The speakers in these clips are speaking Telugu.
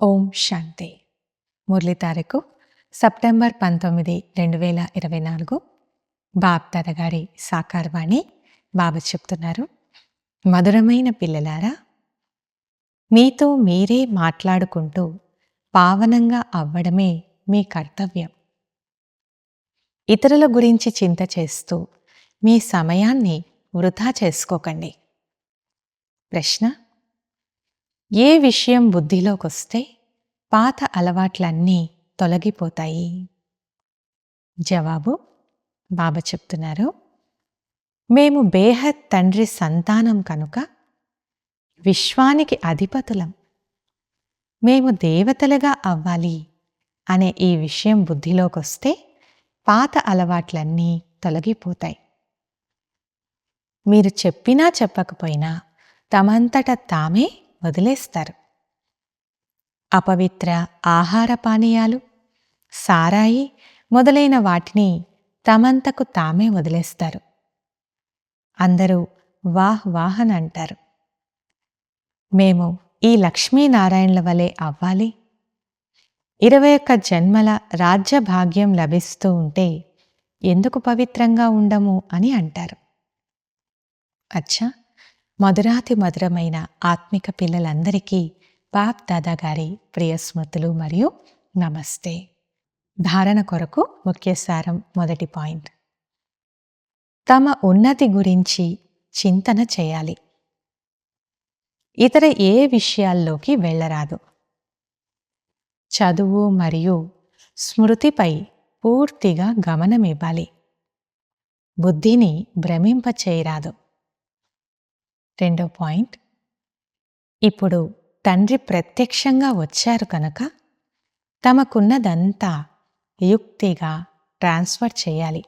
ఓం శాంతి. మురళి తారీఖు సెప్టెంబర్ 19, 2024. బాబ్దాదా గారి సాకారవాణి. బాబా చెప్తున్నారు, మధురమైన పిల్లలారా, మీతో మీరే మాట్లాడుకుంటూ పావనంగా అవ్వడమే మీ కర్తవ్యం. ఇతరుల గురించి చింత చేస్తూ మీ సమయాన్ని వృధా చేసుకోకండి. ప్రశ్న: ఏ విషయం బుద్ధిలోకొస్తే పాత అలవాట్లన్నీ తొలగిపోతాయి? జవాబు: బాబా చెప్తున్నారు, మేము బేహద్ తండ్రి సంతానం కనుక విశ్వానికి అధిపతులం. మేము దేవతలుగా అవ్వాలి అనే ఈ విషయం బుద్ధిలోకొస్తే పాత అలవాట్లన్నీ తొలగిపోతాయి. మీరు చెప్పినా చెప్పకపోయినా తమంతట తామే వదిలేస్తారు. అపవిత్ర ఆహార పానీయాలు, సారాయి మొదలైన వాటిని తమంతకు తామే వదిలేస్తారు. అందరూ వాహ్ వాహ్ అని అంటారు. మేము ఈ లక్ష్మీనారాయణల వలె అవ్వాలి, 21 జన్మల రాజ్యభాగ్యం లభిస్తూ ఉంటే ఎందుకు పవిత్రంగా ఉండము అని అంటారు. అచ్చా, మధురాతి మధురమైన ఆత్మిక పిల్లలందరికీ బాప్ దాదా గారి ప్రియ స్మృతులు మరియు నమస్తే. ధారణ కొరకు ముఖ్య సారం. మొదటి పాయింట్: తమ ఉన్నతి గురించి చింతన చేయాలి. ఇతర ఏ విషయాల్లోకి వెళ్ళరాదు. చదువు మరియు స్మృతిపై పూర్తిగా గమనమివ్వాలి. బుద్ధిని భ్రమింపచేయరాదు. రెండో పాయింట్: ఇప్పుడు తండ్రి ప్రత్యక్షంగా వచ్చారు కనుక తమకున్నదంతా యుక్తిగా ట్రాన్స్ఫర్ చేయాలి.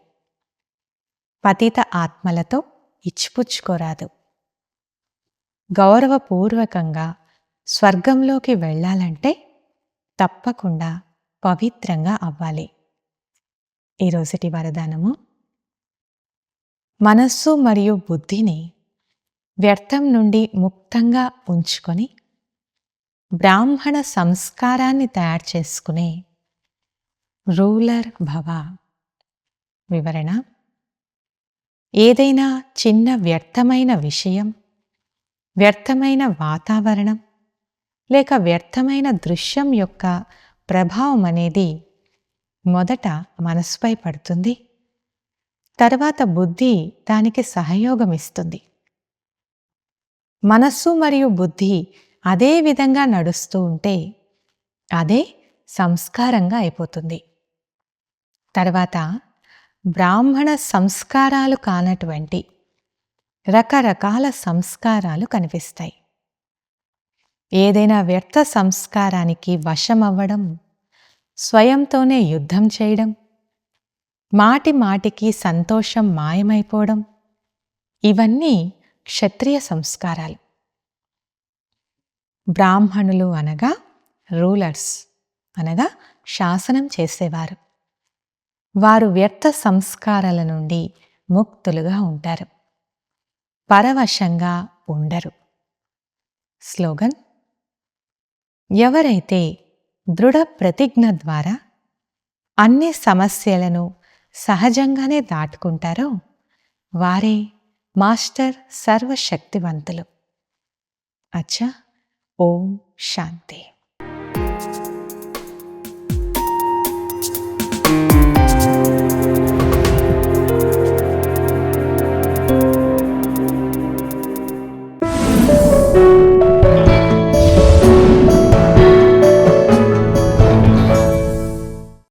పతిత ఆత్మలతో ఇచ్చిపుచ్చుకోరాదు. గౌరవపూర్వకంగా స్వర్గంలోకి వెళ్ళాలంటే తప్పకుండా పవిత్రంగా అవ్వాలి. ఈరోజుటి వరదానము: మనస్సు మరియు బుద్ధిని వ్యర్థం నుండి ముక్తంగా ఉంచుకొని బ్రాహ్మణ సంస్కారాన్ని తయారు చేసుకునే రూలర్ భవ. వివరణ: ఏదైనా చిన్న వ్యర్థమైన విషయం, వ్యర్థమైన వాతావరణం లేక వ్యర్థమైన దృశ్యం యొక్క ప్రభావం అనేది మొదట మనసుపై పడుతుంది. తర్వాత బుద్ధి దానికి సహయోగమిస్తుంది. మనస్సు మరియు బుద్ధి అదే విధంగా నడుస్తూ ఉంటే అదే సంస్కారంగా అయిపోతుంది. తర్వాత బ్రాహ్మణ సంస్కారాలు కానటువంటి రకరకాల సంస్కారాలు కనిపిస్తాయి. ఏదైనా వ్యర్థ సంస్కారానికి వశమవ్వడం, స్వయంతోనే యుద్ధం చేయడం, మాటి మాటికి సంతోషం మాయమైపోవడం, ఇవన్నీ క్షత్రియ సంస్కారాలు. బ్రాహ్మణులు అనగా రూలర్స్, అనగా శాసనం చేసేవారు. వారు వ్యర్థ సంస్కారాల నుండి ముక్తులుగా ఉంటారు, పరవశంగా ఉండరు. స్లోగన్: ఎవరైతే దృఢ ప్రతిజ్ఞ ద్వారా అన్ని సమస్యలను సహజంగానే దాటుకుంటారో వారే మాస్టర్ సర్వశక్తివంతులు. అచ్చా, ఓం శాంతి.